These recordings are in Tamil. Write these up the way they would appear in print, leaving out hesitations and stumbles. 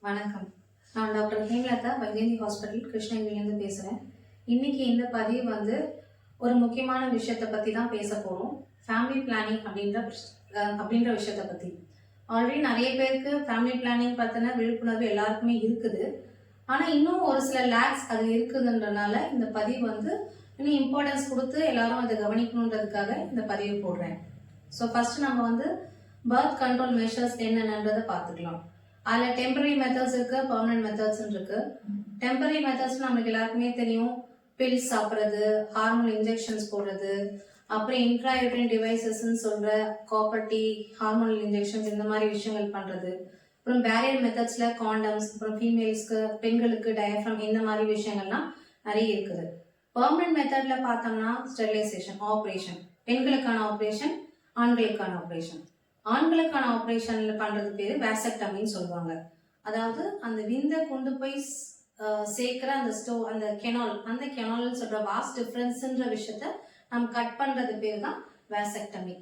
வணக்கம். நான் டாக்டர் ஹேமலதா வைஜெயந்தி ஹாஸ்பிட்டல் கிருஷ்ணகிரியிலேருந்து பேசுகிறேன். இன்னைக்கு இந்த பதிவு ஒரு முக்கியமான விஷயத்தை பற்றி தான் பேச போகிறோம். ஃபேமிலி பிளானிங் அப்படின்ற விஷயத்தை பற்றி. ஆல்ரெடி நிறைய பேருக்கு ஃபேமிலி பிளானிங் பற்றின விழிப்புணர்வு எல்லாருக்குமே இருக்குது. ஆனால் இன்னும் ஒரு சில லேக்ஸ் அது இருக்குதுன்றனால இந்த பதிவு இன்னும் இம்பார்ட்டன்ஸ் கொடுத்து எல்லாரும் அதை கவனிக்கணுன்றதுக்காக இந்த பதிவு போடுறேன். ஸோ ஃபர்ஸ்ட் நம்ம பர்த் கண்ட்ரோல் மெஷர்ஸ் என்னென்னன்றதை பார்த்துக்கலாம். அதில் டெம்பரரி மெத்தட்ஸ் இருக்கு, பெர்மனன்ட் மெத்தட்ஸ் இருக்கு. டெம்பரரி மெத்தட்ஸ் நமக்கு எல்லாருக்குமே தெரியும். பில்ஸ் சாப்பிட்றது, ஹார்மோன் இன்ஜெக்ஷன்ஸ் போடுறது, அப்புறம் இன்ட்ராயூட்ரைன் டிவைசஸ்ன்னு சொல்ற காப்பர் டீ, ஹார்மோனல் இன்ஜெக்ஷன்ஸ், இந்த மாதிரி விஷயங்கள் பண்றது. அப்புறம் பேரியர் மெத்தட்ஸ்ல காண்டம்ஸ், அப்புறம் ஃபீமேல்ஸ்க்கு பெண்களுக்கு டயஃப்ரம், இந்த மாதிரி விஷயங்கள்லாம் நிறைய இருக்குது. பெர்மனன்ட் மெத்தட்ல பார்த்தோம்னா ஸ்டெரிலைசேஷன் ஆப்ரேஷன், பெண்களுக்கான ஆப்ரேஷன், ஆண்களுக்கான ஆப்ரேஷன். ஆண்களுக்கான ஆப்ரேஷன்ல பண்றது பேரு வேசக்டமின்னு சொல்லுவாங்க. அதாவது அந்த விந்தை கொண்டு போய் சேர்க்கிற அந்த கெனால் சொல்ற வாஸ்ட் டிஃபரன்ஸ்ன்ற விஷயத்த நம்ம கட் பண்றது பேரு தான் வேசக்டமி.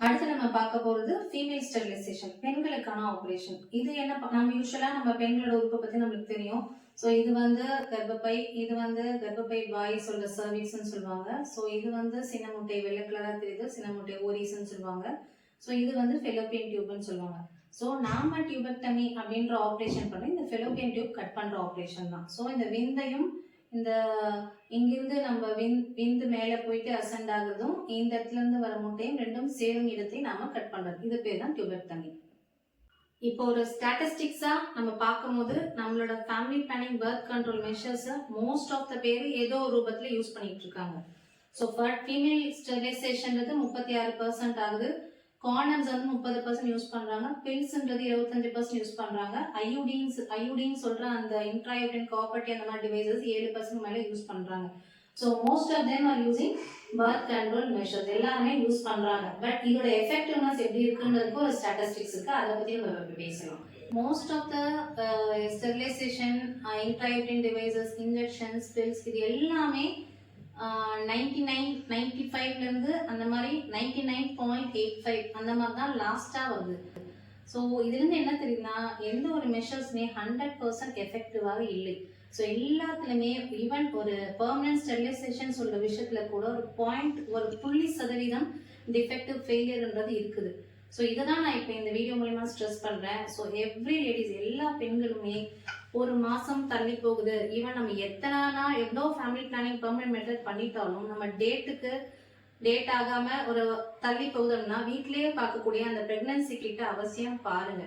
அடுத்து நம்ம பார்க்க போறது ஃபீமேல் ஸ்டெரிலைசேஷன், பெண்களுக்கான ஆப்ரேஷன். இது என்ன, நம்ம யூஸ்வலா நம்ம பெண்களோட உறுப்பை பத்தி நம்மளுக்கு தெரியும். ஸோ இது கர்ப்பப்பை, இது கர்ப்பப்பை வாய் சொல்ற சர்வீஸ்ன்னு சொல்லுவாங்க. ஸோ இது சின்ன முட்டை, வெள்ளை கலரா தெரியுது, சின்ன முட்டை ஓரிஸ்ன்னு சொல்லுவாங்க. ஸோ இது ஃபெலோப்பியன் டியூப்னு சொல்லுவாங்க. ஸோ நாம டியூபெக்டமி அப்படின்ற ஆப்ரேஷன் பண்ணி இந்த ஃபெலோப்பியன் டியூப் கட் பண்ற ஆப்ரேஷன் தான். ஸோ இந்த விந்தையும் இங்கிருந்து நம்ம விந்து மேலே போயிட்டு அசெண்ட் ஆகுறதும் இந்த இடத்துல இருந்து வர முட்டையும் ரெண்டும் சேரும் இடத்தையும் நாம கட் பண்றது, இது பேர் தான் டியூபெக்டமி. இப்போ ஒரு ஸ்டாட்டிஸ்டிக்ஸா நம்ம பார்க்கும்போது நம்மளோட family planning birth control measures most of the பேர் ஏதோ ஒரு ரூபத்துல யூஸ் பண்ணிட்டு இருக்காங்க. ஸோ ஃபீமேல் ஸ்டெரிலைசேஷன் 36% ஆகுது. காண்டம்ஸ் 30% யூஸ் பண்றாங்க. பில்ஸ்ன்றது 25% யூஸ் பண்றாங்க. ஐயூடின் சொல்ற அந்த இன்ட்ராயூட்ரைன் காப்பர் டீ, அந்த மாதிரி டிவைசஸ் 7% மேல யூஸ் பண்றாங்க. So most of them are using birth control measures, எல்லாருமே யூஸ் பண்றாங்க. பட் இதோட எஃபெக்டிவ்னஸ் எப்படி இருக்குன்றதுக்கு ஒரு ஸ்டாட்டிஸ்டிக்ஸ் இருக்கு, அதை பத்தி நம்ம பேசலாம். Most of the sterilization, intrauterine devices, injections, pills, இது எல்லாமே 95ல இருந்து அந்த மாதிரி 99.85 அந்த மாதிரி தான் லாஸ்டா வருது. ஸோ இதுல இருந்து என்ன தெரியுதுன்னா, எந்த ஒரு மெஷர்ஸ்மே 100% எஃபெக்டிவாக இல்லை. ஸோ எல்லாத்துலயுமே ஈவன் ஒரு பெர்மனன்ட் ஸ்டெரிலைசேஷன் சொல்ற விஷயத்துல கூட ஒரு 0.00% டிஃபெக்டிவ் ஃபெயிலியர்ன்றது இருக்குது. ஸோ இதை தான் நான் இப்போ இந்த வீடியோ மூலமா ஸ்ட்ரெஸ் பண்றேன். ஸோ எவ்ரி லேடிஸ், எல்லா பெண்களுமே ஒரு மாசம் தள்ளி போகுது, ஈவன் நம்ம எவ்வளோ ஃபேமிலி பிளானிங் பெர்மனன்ட் மெத்தட் பண்ணிட்டாலும் நம்ம டேட் ஆகாம ஒரு தள்ளி போகுதுன்னா வீட்லயே பார்க்கக்கூடிய அந்த பிரெக்னன்சி கிட்ட அவசியம் பாருங்க.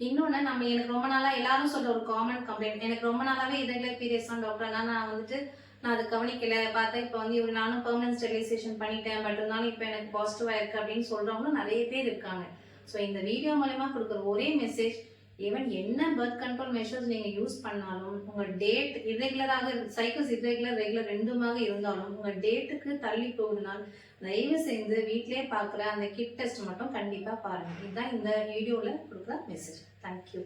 இன்னொன்னு, எனக்கு ரொம்ப நாளா எல்லாரும் சொல்ற ஒரு காமன் கம்ப்ளைண்ட், எனக்கு ரொம்ப நாளாவே இரெகுலர் பீரியட்ஸ் தான் டாக்டர், நான் அதை கவனிக்கல, பார்த்தா இப்போ நானும் பெர்மனன்ட் ஸ்டெரிலைசேஷன் பண்ணிட்டேன், பட் இருந்தாலும் இப்போ எனக்கு பாசிட்டிவா இருக்கு அப்படின்னு சொல்றவங்களும் நிறைய பேர் இருக்காங்க. ஸோ இந்த வீடியோ மூலமா கொடுக்குற ஒரே மெசேஜ், ஈவன் என்ன பர்த் கண்ட்ரோல் மெஷர்ஸ் நீங்க யூஸ் பண்ணாலும் உங்க டேட் இரெகுலராக, சைக்கிள்ஸ் இரெகுலர் ரெகுலர் ரெண்டுமாக இருந்தாலும் உங்க டேட்டுக்கு தள்ளி போகுதுனால் தயவு செய்து வீட்லயே பார்க்குற அந்த கிட் டெஸ்ட் மட்டும் கண்டிப்பா பாருங்க. இதுதான் இந்த வீடியோல கொடுக்குற மெசேஜ். தேங்க்யூ.